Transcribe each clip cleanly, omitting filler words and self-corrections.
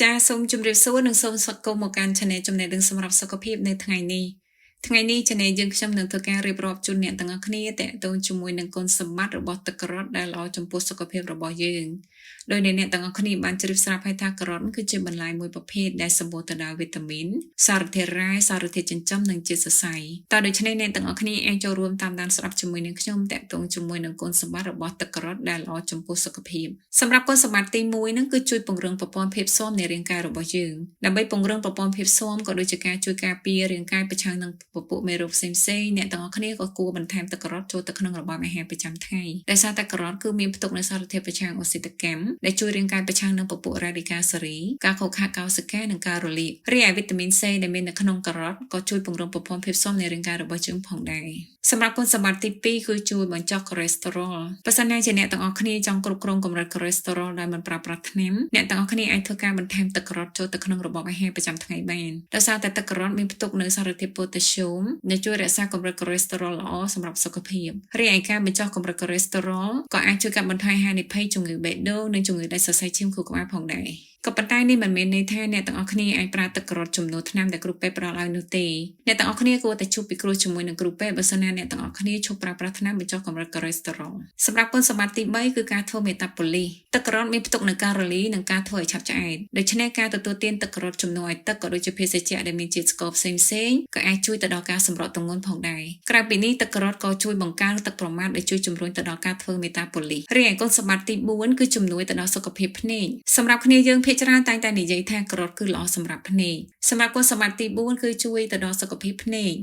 ចាសូមជម្រាបសួរនិងសូមស្វាគមន៍មកកាន់ Channel ចំណេះដឹងសម្រាប់សុខភាពនៅថ្ងៃនេះ Channel យើងខ្ញុំនឹងធ្វើការរៀបរាប់ជូនអ្នកទាំងអស់គ្នាទាក់ទងជាមួយនឹងគុណសម្បត្តិរបស់ទឹកការ៉ុតដែលល្អចំពោះសុខភាពរបស់យើងដោយអ្នកទាំងអស់គ្នាបានជ្រាបស្រាប់ហើយថាការ៉ុតគឺជាបន្លែមួយប្រភេទដែលសម្បូរទៅដោយវីតាមីនសារធាតុរ៉ែសារធាតុចិញ្ចឹមនិងជាតិសរសៃតើដូច្នេះអ្នកទាំងអស់គ្នាអាចចូលរួមតាមដានស្ដាប់ជាមួយនឹងខ្ញុំទាក់ទងជាមួយនឹងគុណសម្បត្តិរបស់ទឹកការ៉ុតដែលល្អចំពោះសុខភាពសម្រាប់គុណសម្បត្តិទី1ហ្នឹងគឺជួយពង្រឹងប្រព័ន្ធភាពស៊ាំនៃរាងកាយរបស់យើងដើម្បីពង្រឹងប្រព័ន្ធភាពស៊ាំក៏ដូចជាការជួយការពាររាងកាយប្រឆាំងនឹងពពួកមេរោគផ្សេងៗអ្នកទាំងអស់គ្នាក៏គួរបន្ថែមទឹកការ៉ុតចូលទៅក្នុងរបបអាហារប្រចាំថ្ងៃដោយសារតែការ៉ុតគឺមានផ្ទុកនូវសារធាតុប្រឆាំងអុកស៊ីតកម្មដែលជួយរាងកាយប្រឆាំងនឹងពពួករ៉ាឌីកាសេរីការខូចខាតកោសិកានិងការរលាករីឯវីតាមីន C ដែលមាននៅក្នុងការ៉ុតក៏ជួយពង្រឹងប្រព័ន្ធភាពស៊ាំនៃរាងកាយរបស់យើងផងដែរសម្រាប់គុណសម្បត្តិទី2គឺជួយបញ្ចុះកូលេស្តេរ៉ុលបើសិនជាអ្នកទាំងអស់គ្នាចង់គ្រប់គ្រងកម្រិតកូលេស្តេរ៉ុលដោយមិនប្រើប្រាស់ថ្នាំអ្នកទាំងអស់គ្នាអាចធ្វើការបន្ថែមទឹកការ៉ុតចូលទៅក្នុងរបបអាហារប្រចាំថ្ងៃបានដោយសារតែទឹកការ៉ុតមានផ្ទុកនូវសារធាតុប៉ូតាស្យូមដែលជួយរក្សាកម្រិតកូលេស្តេរ៉ុលល្អសម្រាប់សុខភាពរីឯការបញ្ចុះកម្រិតកូលេស្តេរ៉ុលក៏អាចជួយកាត់បន្ថយហានិភ័យជំងឺបេះដូងនិងជំងឺដាច់សរសៃឈាមខួរក្បាលផងដែរក៏ប៉ុន្តែនេះមិនមែនន័យថាអ្នកទាំងអស់គ្នាអាចប្រើទឹកការ៉ុតជំនួសថ្នាំដែលគ្រូពេទ្យផ្ដល់ឲ្យនោះទេអ្នកទាំងអស់គ្នាគួរតែជួបពិគ្រោះជាមួយនឹងគ្រូពេទ្យបើសិនណាអ្នកទាំងអស់គ្នាឈប់ប្រើប្រាស់ថ្នាំបញ្ចុះកម្រិតកូលេស្តេរ៉ុលសម្រាប់គុណសម្បត្តិទី3គឺការធ្វើមេតាបូលីសទឹកការ៉ុតមានផ្ទុកនូវកាឡូរីនិងការធ្វើឲ្យឆាប់ឆ្អែតដូច្នេះការទទួលទានទឹកការ៉ុតជំនួសឲ្យទឹកក៏ដូចជាភេសជ្ជៈដែលមានជាតិស្ករផ្សេងៗក៏អាចជួយទៅដល់ការសម្រកទម្ងន់ផងដែរក្រៅពីនេះទឹកការ៉ុតក៏ជួយបង្កើនទឹកប្រមាថដែលជួយជំរុញទៅដល់ការធ្វើមេតាបូលីសរីឯគុណសម្បត្តិទី4គឺជំនួយទៅដល់សុខភាពភ្នែកសម្រាប់គ្នាយើងភាគច្រើនតែងតែនិយាយថាការ៉ុតគឺល្អសម្រាប់ភ្នែកសម្រាប់គុណសម្បត្តិទី4គឺជួយទៅដល់សុខភាពភ្នែក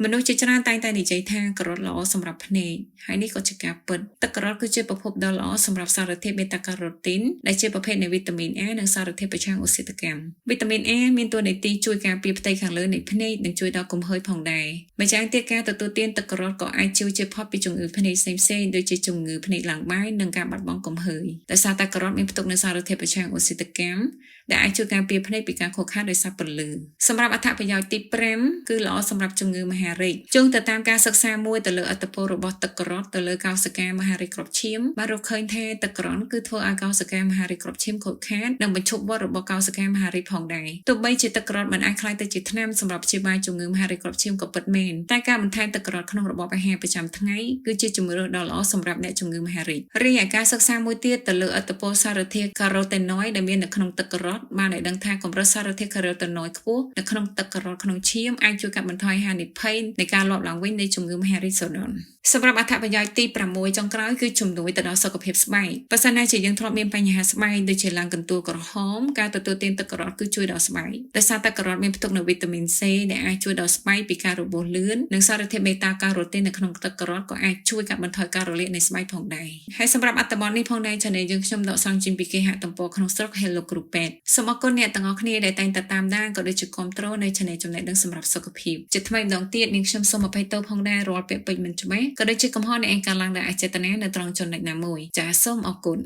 មនុស្សជាច្រើនតែងតែនិយាយថាការ៉ុតល្អសម្រាប់ភ្នែកហើយនេះក៏ជាការពិតទឹកការ៉ុតគឺជាប្រភពដ៏ល្អសម្រាប់សារធាតុបេតាការ៉ូទីនដែលជាប្រភេទនៃវីតាមីន A និងសារធាតុប្រឆាំងអុកស៊ីតកម្មវីតាមីន A មានតួនាទីជួយការពារផ្ទៃខាងលើនៃភ្នែកនិងជួយដល់កំហើញផងដែរម្យ៉ាងទៀតការទទួលទានទឹកការ៉ុតក៏អាចជួយជៀសផុតពីជំងឺភ្នែកផ្សេងៗដូចជាជំងឺភ្នែកឡើងបាយនិងការបាត់បង់កំហើញដោយសារតែការ៉ុតមានផ្ទុកនូវសារធាតុប្រឆាំងអុកស៊ីតកម្មដែលអាចជួយការពារភ្នែកពីការខូចខាតដោយសារពន្លឺសម្រាប់អត្ថប្រយោជន៍ទី5គឺល្អសម្រាប់ជំងឺមហារីកជុំទៅតាមការសិក្សាមួយទៅលើឥទ្ធិពលរបស់ទឹកការ៉ុតទៅលើកោសិកាមហារីកគ្រាប់ឈាមបានរកឃើញថាទឹកការ៉ុតគឺធ្វើឲ្យកោសិកាមហារីកគ្រាប់ឈាមខូចខាតនិងបញ្ឈប់វដ្តរបស់កោសិកាមហារីកផងដែរទោះបីជាទឹកការ៉ុតមិនអាចក្លាយទៅជាថ្នាំសម្រាប់ព្យាបាលជំងឺមហារីកគ្រាប់ឈាមក៏ពិតមែនតែការបន្ថែមទឹកការ៉ុតក្នុងរបបអាហារប្រចាំថ្ងៃគឺជាជម្រើសដ៏ល្អសម្រាប់អ្នកជំងឺមហារីករីឯការសិក្សាមួយទៀតទៅលើឥទ្ធិពលសារធាតុការ៉ូតេណុយដែលមាននៅក្នុងទឹកការ៉ុតបានឲ្យដឹងថាកម្រិតសារធាតុការ៉ូតេណុយខ្ពស់នៅក្នុងទឹកការ៉ុតក្នុងឈាមអាចជួយកាត់បន្ថយហានិភ័យនៃការលាប់ឡើងវិញនៃជំងឺមហារីកសូដនសម្រាប់អត្ថប្រយោជន៍ទី6ចុងក្រោយគឺជំនួយទៅដល់សុខភាពស្បែកបើសិនណាជាយើងធ្លាប់មានបញ្ហាស្បែកដូចជាឡើងកន្ទួលក្រហមការទទួលទានទឹកការ៉ុតគឺជួយដល់ស្បែកដោយសារទឹកការ៉ុតមានផ្ទុកនូវវីតាមីន C ដែលអាចជួយដល់ស្បែកពីការរបួសលឿននិងសារធាតុបេតាការ៉ូទីននៅក្នុងទឹកការ៉ុតក៏អាចជួយកាត់បន្ថយការរលាកនៃស្បែកផងដែរហើយសម្រាប់អត្ថបទនេះផងដែរ Channel យើងខ្ញុំដកស្រង់ចេញពីគេហទំព័រក្នុងស្រុក Hello គ្រូពេទ្យសូមអរគុណអ្នកទាំងអស់គ្នាដែលតែងតែតាមដានក៏ដូចជាគាំទ្រនៅ Channel ចំណេះដឹងសម្រាប់សុខភាពជាថ្មីម្ដងទៀតនាងខ្ញុំសូមអភ័យទោសផងដែររាល់ពាក្យពេចន៍មិនច្បាស់ក៏ដូចជាកំហុសនៃការឡើងដោយអចេតនានៅត្រង់ចំណុចណាមួយចាសសូមអរគុណ